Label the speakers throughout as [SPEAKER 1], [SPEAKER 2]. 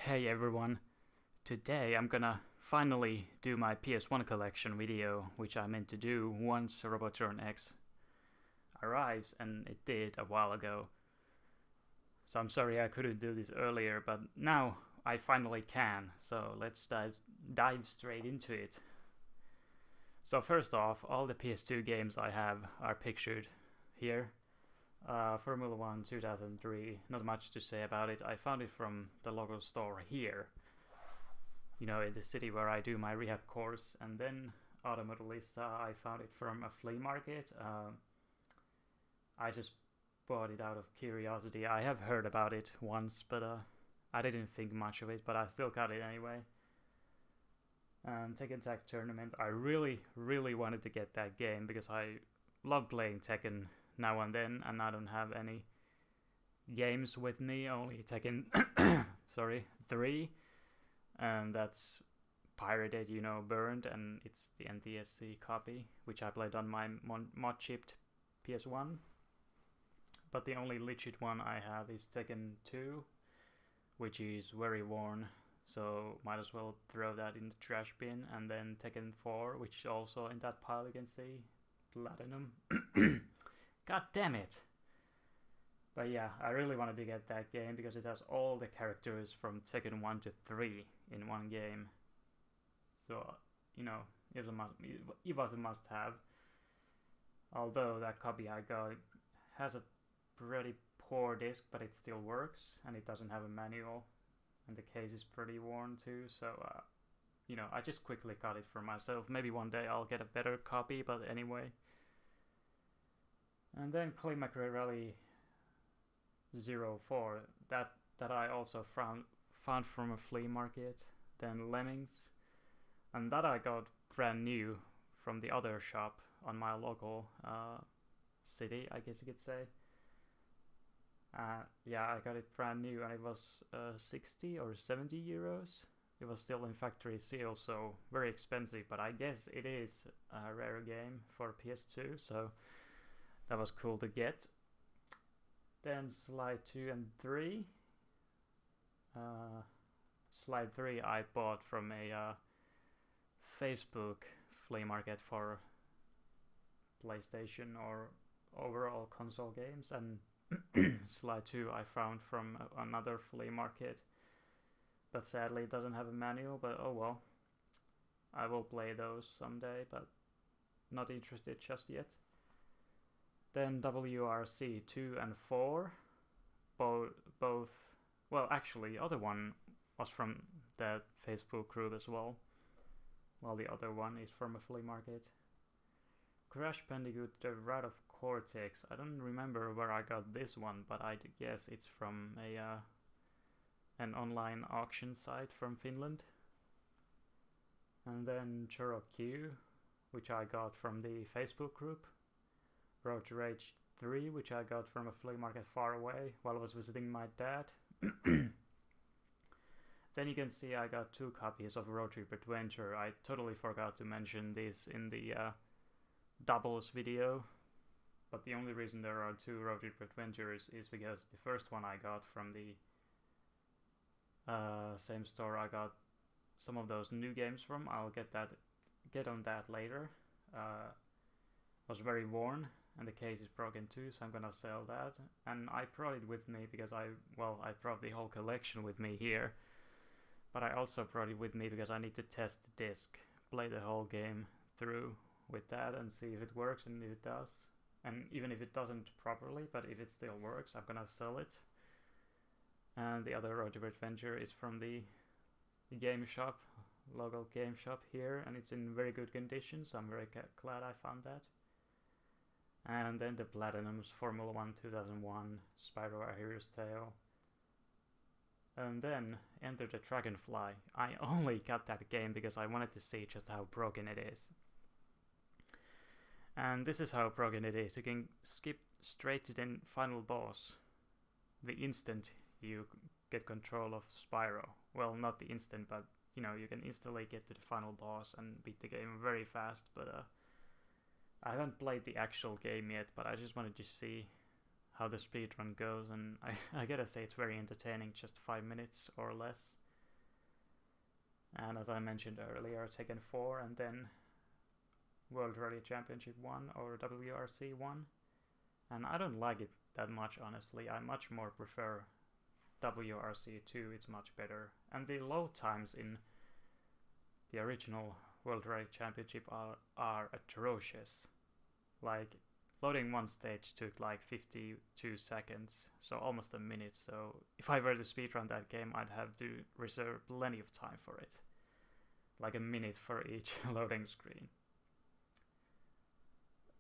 [SPEAKER 1] Hey everyone, today I'm gonna finally do my PS1 collection video, which I meant to do once Robotron X arrives, and it did a while ago. So I'm sorry I couldn't do this earlier, but now I finally can, so let's dive straight into it. So first off, all the PS2 games I have are pictured here. Formula 1 2003, not much to say about it. I found it from the local store here, you know, in the city where I do my rehab course. And then Automobilista, I found it from a flea market. I just bought it out of curiosity. I have heard about it once, but I didn't think much of it, but I still got it anyway. Tekken Tag Tournament, I really wanted to get that game because I love playing Tekken now and then, and I don't have any games with me, only Tekken 3, and that's pirated, you know, burned, and it's the NTSC copy, which I played on my mod chipped PS1. But the only legit one I have is Tekken 2, which is very worn, so might as well throw that in the trash bin. And then Tekken 4, which is also in that pile, you can see, platinum. God damn it! But yeah, I really wanted to get that game because it has all the characters from Tekken 1 to 3 in one game. So, you know, it was a must-have. Although that copy I got has a pretty poor disc, but it still works, and it doesn't have a manual, and the case is pretty worn too. So, you know, I just quickly got it for myself. Maybe one day I'll get a better copy, but anyway. And then Clay McRae Rally 04, that I also found from a flea market. Then Lemmings, and that I got brand new from the other shop on my local city, I guess you could say. Yeah, I got it brand new, and it was 60 or 70 euros. It was still in factory seal, so very expensive, but I guess it is a rare game for PS2, so that was cool to get. Then Slide 2 and 3. Slide 3 I bought from a Facebook flea market for PlayStation or overall console games, and Slide 2 I found from another flea market, but sadly it doesn't have a manual, but oh well. I will play those someday, but not interested just yet. Then WRC 2 and 4, both, well, actually, other one was from that Facebook group as well, while the other one is from a flea market. Crash Bandicoot, The Wrath of Cortex, I don't remember where I got this one, but I guess it's from an online auction site from Finland. And then Cherokee, which I got from the Facebook group. Road to Rage 3, which I got from a flea market far away while I was visiting my dad. Then you can see I got 2 copies of Road Trip Adventure. I totally forgot to mention this in the doubles video, but the only reason there are 2 Road Trip Adventures is because the first one I got from the same store I got some of those new games from. I'll get on that later. Was very worn, and the case is broken too, so I'm gonna sell that. And I brought it with me because I brought the whole collection with me here, but I also brought it with me because I need to test the disc, play the whole game through with that and see if it works, and if it does, and even if it doesn't properly, but if it still works, I'm gonna sell it. And the other Road to Adventure is from the game shop, local game shop here, and it's in very good condition, so I'm very glad I found that. And then the Platinums, Formula 1 2001, Spyro A Hero's Tale. And then Enter the Dragonfly. I only got that game because I wanted to see just how broken it is. And this is how broken it is. You can skip straight to the final boss the instant you get control of Spyro. Well, not the instant, but you know, you can instantly get to the final boss and beat the game very fast, but I haven't played the actual game yet, but I just wanted to see how the speedrun goes, and I gotta say it's very entertaining, just 5 minutes or less. and as I mentioned earlier, Tekken 4, and then World Rally Championship 1 or WRC 1. And I don't like it that much, honestly. I much more prefer WRC 2, it's much better. And the load times in the original World Rally Championship are atrocious. Like, loading one stage took like 52 seconds, so almost a minute. So if I were to speedrun that game, I'd have to reserve plenty of time for it. Like a minute for each loading screen.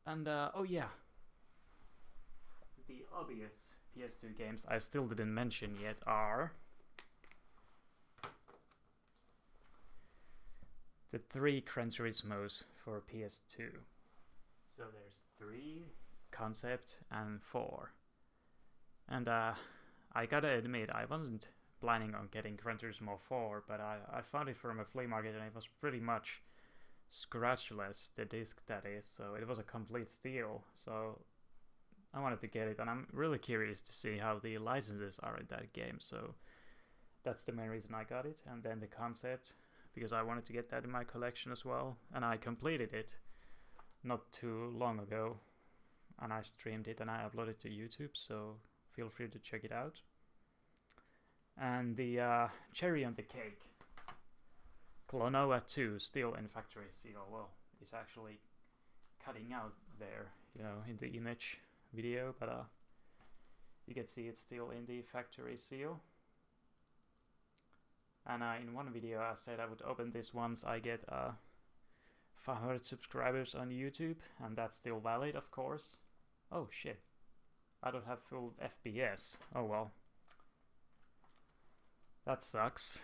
[SPEAKER 1] And oh yeah, the obvious PS2 games I still didn't mention yet are the 3 Gran Turismos for PS2. So there's 3, Concept, and 4. And I gotta admit, I wasn't planning on getting Gran Turismo 4, but I found it from a flea market and it was pretty much scratchless, the disc that is, so it was a complete steal. So I wanted to get it, and I'm really curious to see how the licenses are in that game, so that's the main reason I got it. And then the Concept, because I wanted to get that in my collection as well, and I completed it not too long ago, and I streamed it and I uploaded it to YouTube, so feel free to check it out. And the cherry on the cake, Klonoa 2, still in factory seal. Well, it's actually cutting out there, you know, in the image video, but you can see it's still in the factory seal. And in one video I said I would open this once I get 500 subscribers on YouTube, and that's still valid, of course. Oh shit, I don't have full FPS. Oh well, that sucks.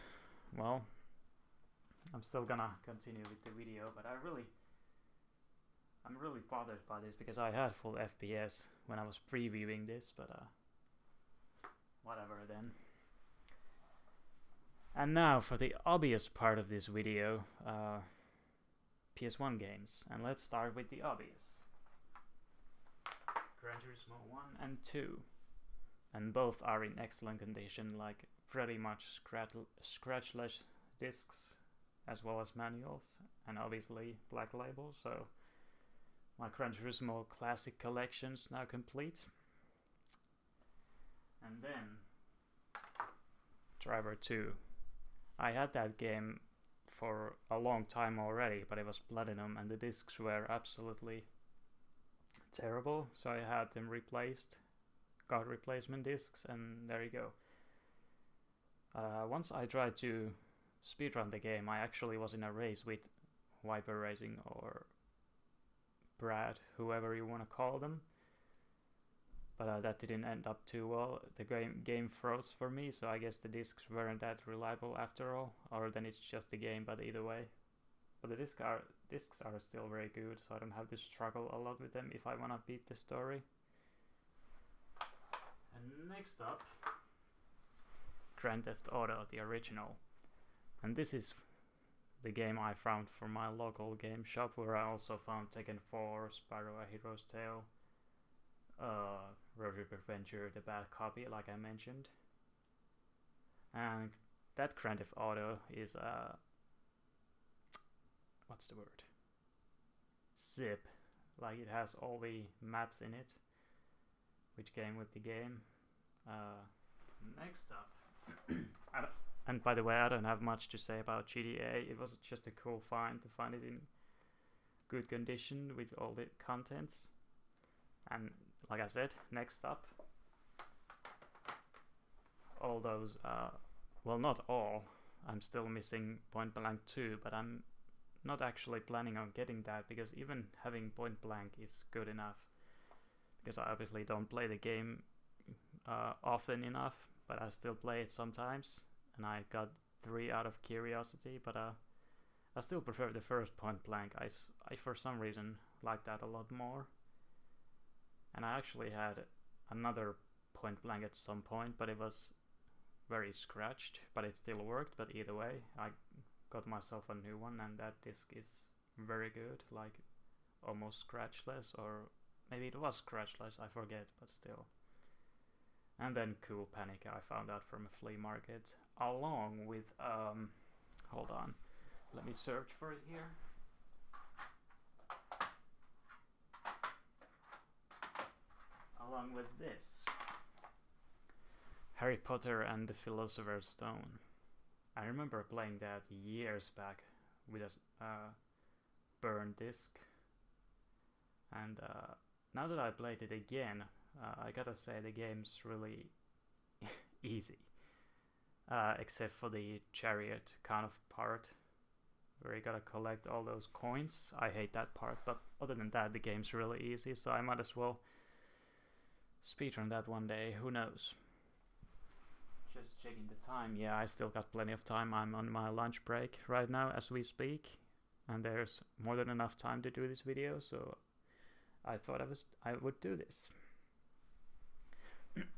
[SPEAKER 1] Well, I'm still gonna continue with the video, but I'm really bothered by this because I had full FPS when I was previewing this, but whatever then. And now for the obvious part of this video, PS1 games, and let's start with the obvious. Gran Turismo 1 and 2, and both are in excellent condition, like pretty much scratchless discs as well as manuals, and obviously black label, so my Gran Turismo Classic collection's now complete. And then Driver 2. I had that game for a long time already, but it was platinum and the discs were absolutely terrible, so I had them replaced, got replacement discs, and there you go. Once I tried to speedrun the game, I actually was in a race with Viper Racing or Brad, whoever you want to call them, but that didn't end up too well. The game froze for me, so I guess the discs weren't that reliable after all, or then it's just the game, but either way. But the discs are still very good, so I don't have to struggle a lot with them if I want to beat the story. And next up, Grand Theft Auto, the original. And this is the game I found from my local game shop, where I also found Tekken 4, Spyro: A Hero's Tale, Road Trip Adventure, the bad copy, like I mentioned. And that Grand Theft Auto is what's the word? Zip. Like, it has all the maps in it, which came with the game. Next up, and by the way, I don't have much to say about GTA. It was just a cool find to find it in good condition with all the contents. And like I said, next up, all those, well, not all. I'm still missing Point Blank 2, but I'm not actually planning on getting that, because even having Point Blank is good enough, because I obviously don't play the game often enough, but I still play it sometimes, and I got 3 out of curiosity, but I still prefer the first Point Blank. I for some reason like that a lot more. And I actually had another Point Blank at some point, but it was very scratched, but it still worked. But either way, I got myself a new one, and that disc is very good, like almost scratchless, or maybe it was scratchless, I forget, but still. And then Cool Panic I found out from a flea market, along with Hold on, let me search for it here. Along with this, Harry Potter and the Philosopher's Stone. I remember playing that years back with a burned disc, and now that I played it again, I gotta say the game's really easy, except for the chariot kind of part where you gotta collect all those coins. I hate that part, but other than that the game's really easy, so I might as well speedrun that one day, who knows. Just checking the time. Yeah, I still got plenty of time. I'm on my lunch break right now as we speak, and there's more than enough time to do this video, so I thought I would do this.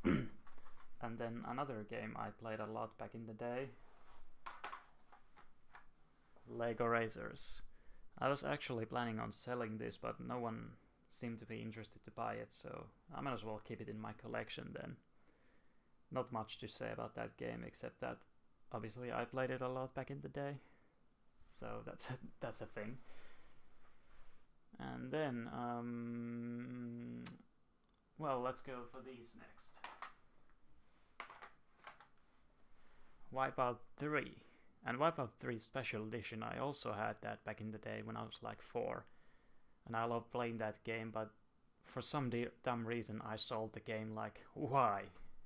[SPEAKER 1] And then another game I played a lot back in the day, Lego Racers. I was actually planning on selling this, but no one seemed to be interested to buy it, so I might as well keep it in my collection then. Not much to say about that game, except that obviously I played it a lot back in the day, so that's a thing. And then, well, let's go for these next. Wipeout 3. And Wipeout 3 Special Edition, I also had that back in the day when I was like 4. And I loved playing that game, but for some dumb reason I sold the game. Like, why?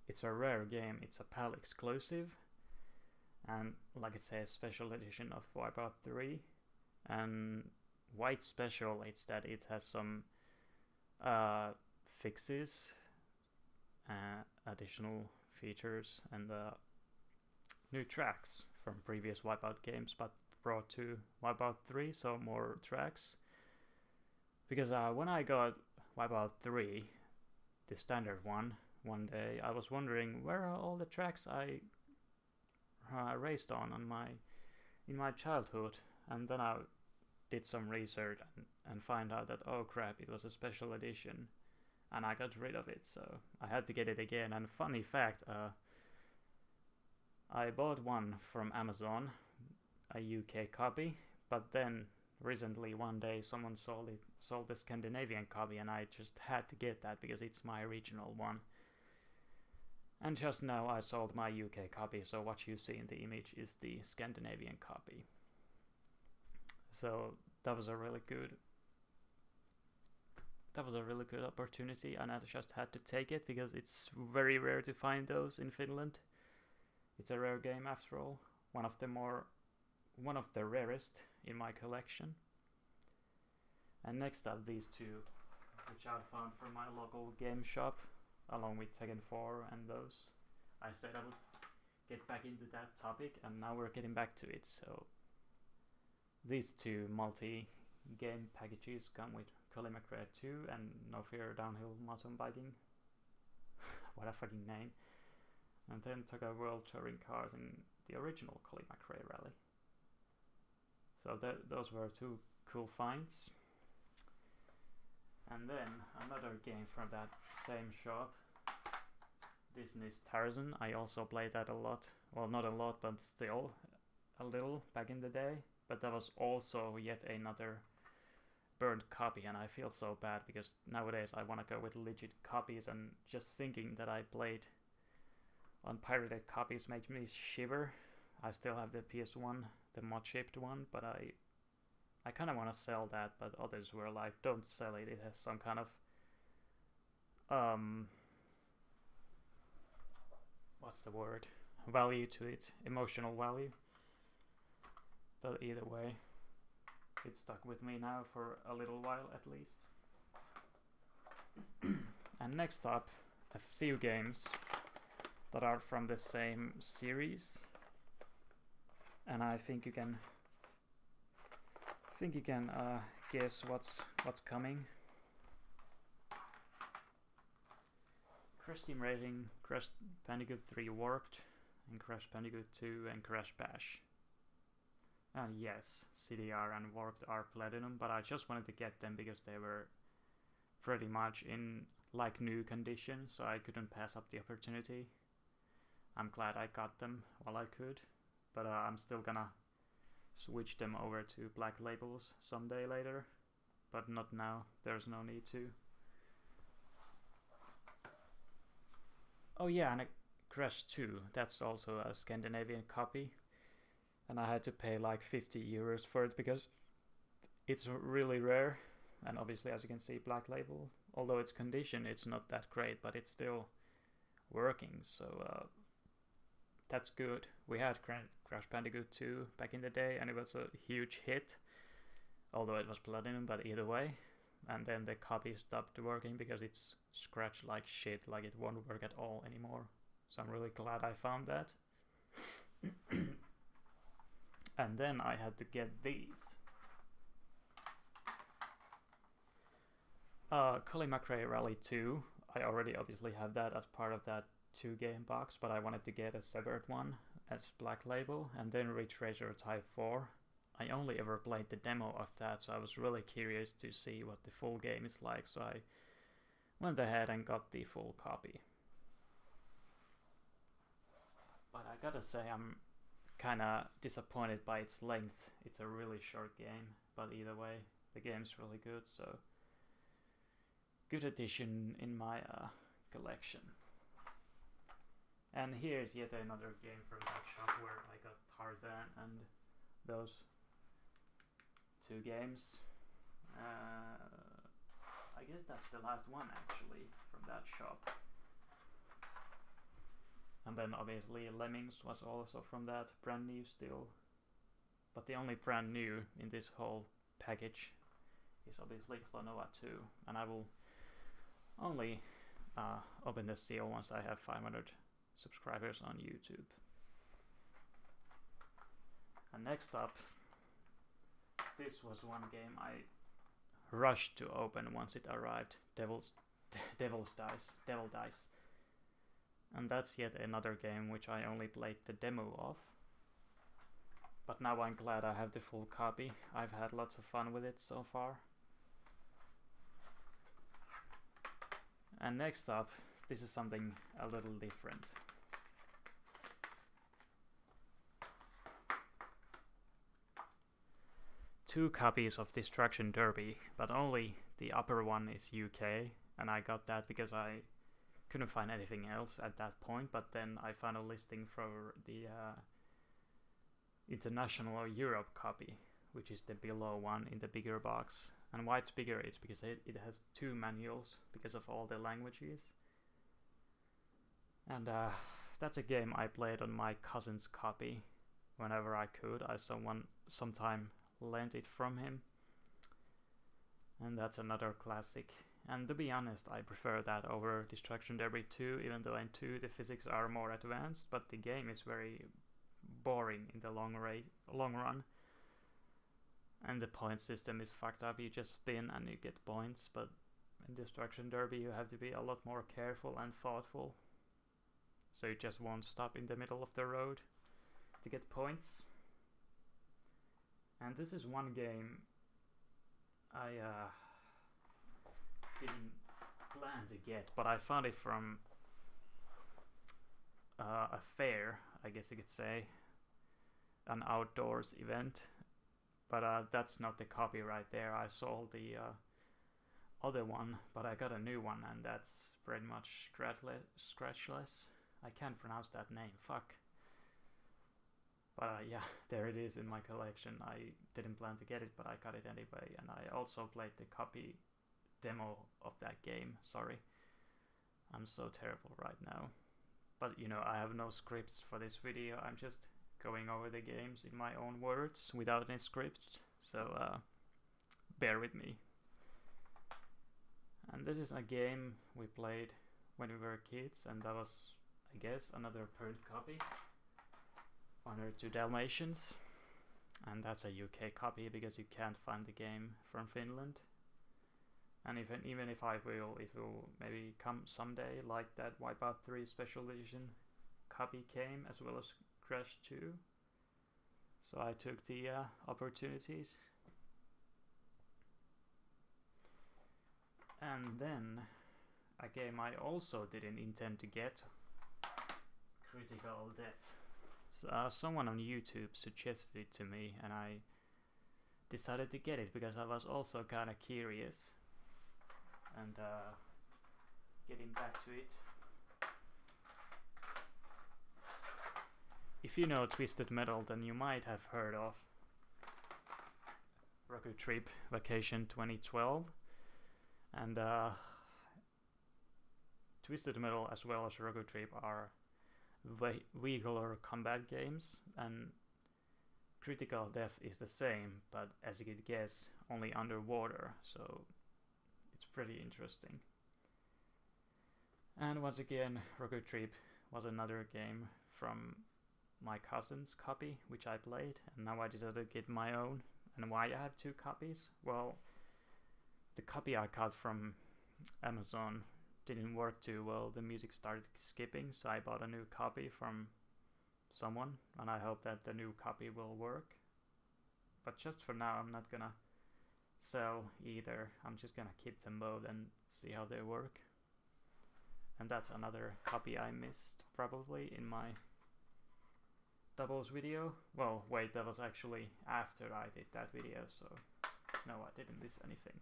[SPEAKER 1] It's a rare game, it's a PAL exclusive, and like it says, special edition of Wipeout 3. And why it's special, it's that it has some fixes, additional features, and new tracks from previous Wipeout games, but brought to Wipeout 3, so more tracks. Because when I got Wipeout 3, the standard one day, I was wondering where are all the tracks I raced on in my childhood, and then I did some research and find out that, oh crap, it was a special edition, and I got rid of it, so I had to get it again. And funny fact, I bought one from Amazon, a UK copy, but then recently one day someone sold the Scandinavian copy, and I just had to get that because it's my original one. And just now I sold my UK copy, so what you see in the image is the Scandinavian copy. So that was a really good opportunity, and I just had to take it because it's very rare to find those in Finland. It's a rare game after all, one of the rarest in my collection. And next up, these two, which I found from my local game shop, along with Tekken 4 and those. I said I would get back into that topic, and now we're getting back to it. So these two multi-game packages come with Colin McRae 2 and No Fear Downhill Mountain Biking. What a fucking name. And then took a World Touring Cars in the original Colin McRae rally. So those were two cool finds. And then another game from that same shop, Disney's Tarzan. I also played that a lot. Well, not a lot, but still a little back in the day. But that was also yet another burned copy, and I feel so bad because nowadays I want to go with legit copies, and just thinking that I played on pirated copies makes me shiver. I still have the PS1, the mod-shipped one, but I kind of want to sell that, but others were like, don't sell it, it has some kind of what's the word, value to it, emotional value. But either way, it stuck with me now for a little while at least. And next up, a few games that are from the same series, and I think you can guess what's coming. Crash Team Racing, Crash Bandicoot 3 Warped, and Crash Bandicoot 2 and Crash Bash. And yes, CDR and Warped are Platinum, but I just wanted to get them because they were pretty much in like new condition, so I couldn't pass up the opportunity. I'm glad I got them while I could, but I'm still gonna switch them over to black labels someday later, but not now. There's no need to. Oh yeah, and Crash 2, that's also a Scandinavian copy, and I had to pay like 50 euros for it because it's really rare, and obviously, as you can see, black label. Although its condition, it's not that great, but it's still working, so that's good. We had Crash Bandicoot 2 back in the day, and it was a huge hit, although it was platinum, but either way. And then the copy stopped working because it's scratched like shit, like it won't work at all anymore. So I'm really glad I found that. And then I had to get these. Colin McRae Rally 2. I already obviously have that as part of that 2-game box, but I wanted to get a separate one as black label. And then Ridge Racer Type 4. I only ever played the demo of that, so I was really curious to see what the full game is like, so I went ahead and got the full copy. But I gotta say, I'm kinda disappointed by its length. It's a really short game, but either way, the game's really good, so good addition in my collection. And here's yet another game from that shop where I got Tarzan and those 2 games. I guess that's the last one actually from that shop. And then obviously Lemmings was also from that, brand new still. But the only brand new in this whole package is obviously Klonoa 2, and I will only open the seal once I have 500 subscribers on YouTube. And next up, this was one game I rushed to open once it arrived, Devil Dice. And that's yet another game which I only played the demo of. But now I'm glad I have the full copy. I've had lots of fun with it so far. And next up, this is something a little different. Two copies of Destruction Derby, but only the upper one is UK, and I got that because I couldn't find anything else at that point, but then I found a listing for the International or Europe copy, which is the below one in the bigger box. And why it's bigger, it's because it has 2 manuals because of all the languages. And that's a game I played on my cousin's copy whenever I could. Sometime lent it from him. And that's another classic. And to be honest, I prefer that over Destruction Derby 2, even though in 2 the physics are more advanced, but the game is very boring in the long run. And the point system is fucked up. You just spin and you get points, but in Destruction Derby you have to be a lot more careful and thoughtful. So you just won't stop in the middle of the road to get points. And this is one game I didn't plan to get, but I found it from a fair, I guess you could say, an outdoors event. But that's not the copy right there. I sold the other one, but I got a new one, and that's pretty much scratchless. I can't pronounce that name, fuck. But yeah, there it is in my collection. I didn't plan to get it, but I got it anyway, and I also played the copy demo of that game. Sorry, I'm so terrible right now. But you know, I have no scripts for this video. I'm just going over the games in my own words without any scripts, so bear with me. And this is a game we played when we were kids, and that was, I guess, another burnt copy. 102 Dalmatians, and that's a UK copy because you can't find the game from Finland. And even if it will maybe come someday, like that Wipeout 3 Special Edition copy came, as well as Crash 2. So I took the opportunities. And then a game I also didn't intend to get, Critical Depth. someone on YouTube suggested it to me, and I decided to get it because I was also kind of curious. And getting back to it, if you know Twisted Metal, then you might have heard of Rocket Trip Vacation 2012, and Twisted Metal as well as Rocket Trip are vehicular combat games, and Critical Death is the same, but as you could guess, only underwater, so it's pretty interesting. And once again, Rocket Trip was another game from my cousin's copy, which I played, and now I decided to get my own. And why I have 2 copies? Well, the copy I got from Amazon didn't work too well. The music started skipping, so I bought a new copy from someone, and I hope that the new copy will work. But just for now, I'm not gonna sell either. I'm just gonna keep them both and see how they work. And that's another copy I missed probably in my doubles video. Well, wait, that was actually after I did that video, so no, I didn't miss anything.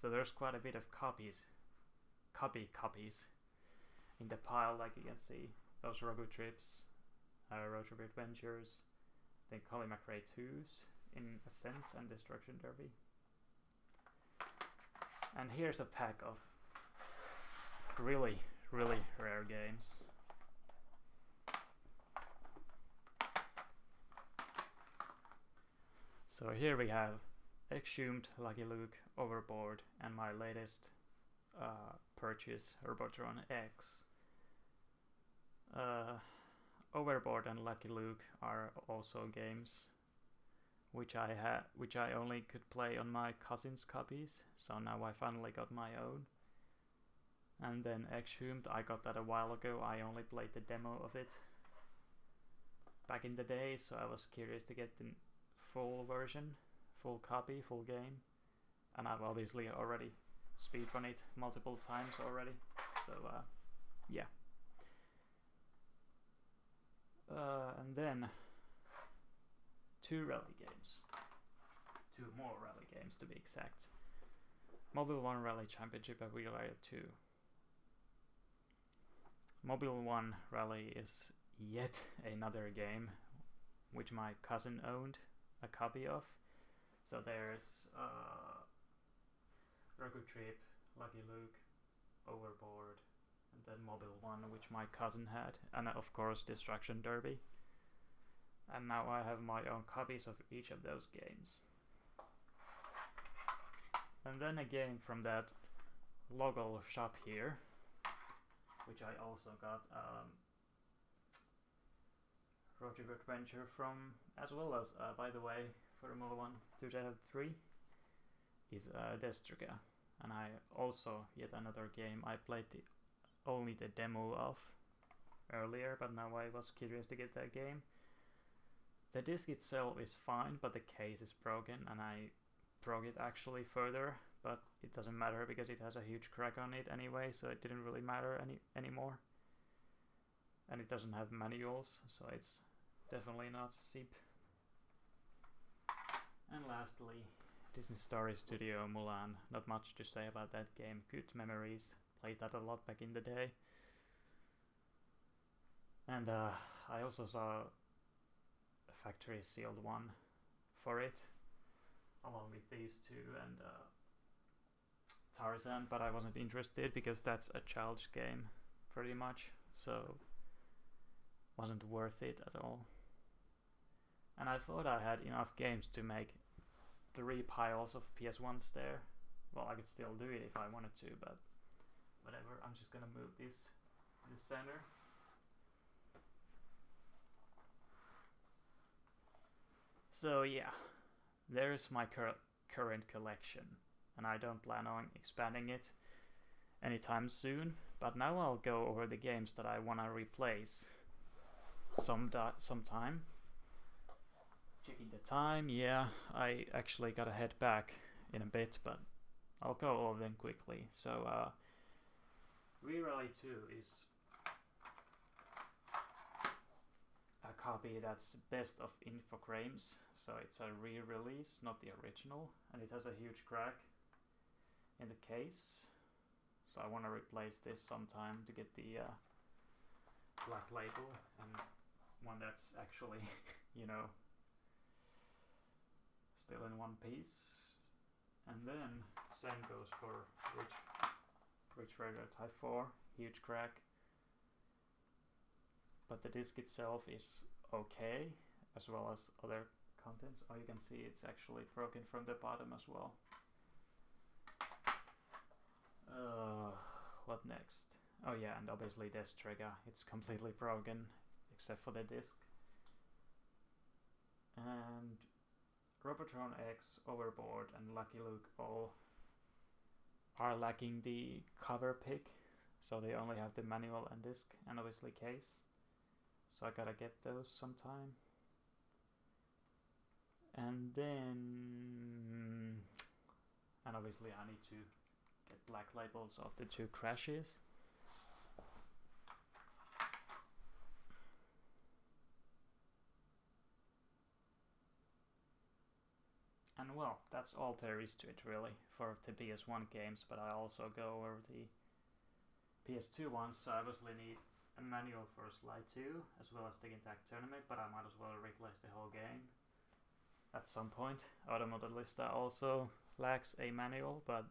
[SPEAKER 1] So there's quite a bit of copies in the pile, like you can see. Those Rocket Trips, Road Trip Adventures, then Colin McRae 2s in Ascents and Destruction Derby. And here's a pack of really rare games. So here we have Exhumed, Lucky Luke, Overboard, and my latest purchase, Robotron X. Overboard and Lucky Luke are also games which I only could play on my cousin's copies, so now I finally got my own. And then Exhumed, I got that a while ago. I only played the demo of it back in the day, so I was curious to get the full version, full copy, full game. And I've obviously already speedrun it multiple times already, so yeah. And then 2 rally games. 2 more rally games to be exact. Mobile 1 Rally Championship and Wheel Rider 2. Mobile 1 Rally is yet another game which my cousin owned a copy of. So there's Rocket Trip, Lucky Luke, Overboard, and then Mobile 1 which my cousin had, and of course Destruction Derby. And now I have my own copies of each of those games. And then a game from that local shop here, which I also got Road Trip Adventure from, as well as, by the way, Formula 1 2003 is Destruga. And I also, yet another game I played only the demo of earlier, but now I was curious to get that game. The disc itself is fine, but the case is broken, and I broke it actually further, but it doesn't matter because it has a huge crack on it anyway, so it didn't really matter anymore. And it doesn't have manuals, so it's definitely not cheap. And lastly, Disney Story Studio Mulan. Not much to say about that game. Good memories. Played that a lot back in the day. And I also saw a factory sealed one for it, along with these 2 and Tarzan, but I wasn't interested because that's a child's game pretty much, so wasn't worth it at all. And I thought I had enough games to make 3 piles of PS1s there. Well, I could still do it if I wanted to, but whatever. I'm just gonna move this to the center. So yeah, there's my current collection, and I don't plan on expanding it anytime soon. But now I'll go over the games that I wanna replace sometime. Checking the time, yeah, I actually gotta head back in a bit, but I'll go over them quickly. So Wheel Rally 2 is a copy that's best of Infogrames, so it's a re-release, not the original, and it has a huge crack in the case. So I want to replace this sometime to get the black label and one that's actually, you know, still in one piece. And then same goes for Ridge Raider Type 4, huge crack. But the disc itself is okay, as well as other contents. Oh, you can see it's actually broken from the bottom as well. What next? Oh yeah, and obviously this trigger, it's completely broken, except for the disc. And Robotron X, Overboard, and Lucky Luke all are lacking the cover pick, so they only have the manual and disc, and obviously case. So I gotta get those sometime. And then, and obviously I need to get black labels of the two crashes. And well, that's all there is to it really for the PS1 games, but I also go over the PS2 ones, so I obviously need a manual for Sly 2, as well as Tick and Tack Tournament, but I might as well replace the whole game at some point. Automodelista also lacks a manual, but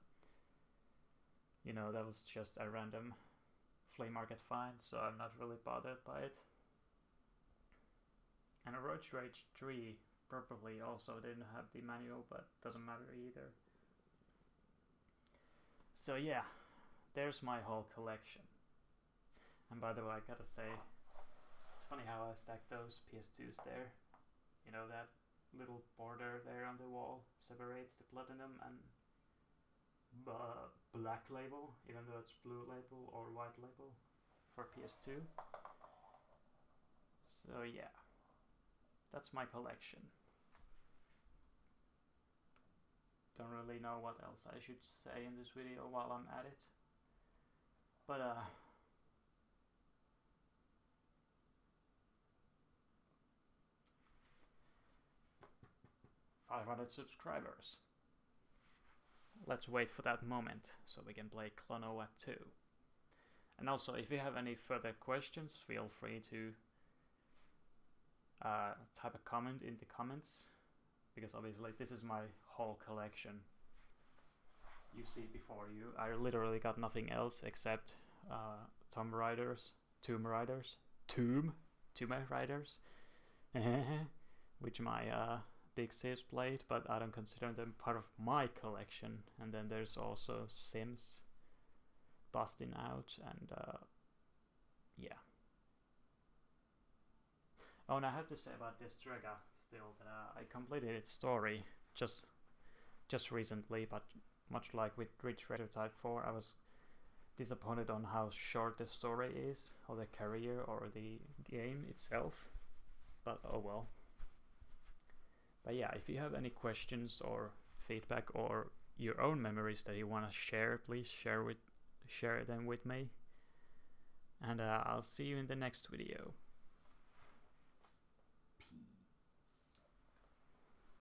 [SPEAKER 1] you know, that was just a random flea market find, so I'm not really bothered by it. And Road Rage 3 probably also didn't have the manual, but doesn't matter either. So yeah, there's my whole collection. And by the way, I gotta say, it's funny how I stacked those PS2s there. You know, that little border there on the wall separates the platinum and black label, even though it's blue label or white label for PS2. So yeah, that's my collection. Don't really know what else I should say in this video while I'm at it, but 500 subscribers. Let's wait for that moment so we can play Klonoa 2. And also, if you have any further questions, feel free to type a comment in the comments, because obviously this is my whole collection. You see before you, I literally got nothing else except Tume Riders, which my Big Sis played, but I don't consider them part of my collection. And then there's also Sims, Busting Out, and yeah. Oh, and I have to say about this trigger still that I completed its story just recently, but much like with Ridge Raider Type 4, I was disappointed on how short the story is, or the career, or the game itself, but oh well. But yeah, if you have any questions or feedback or your own memories that you want to share, please share them with me, and I'll see you in the next video.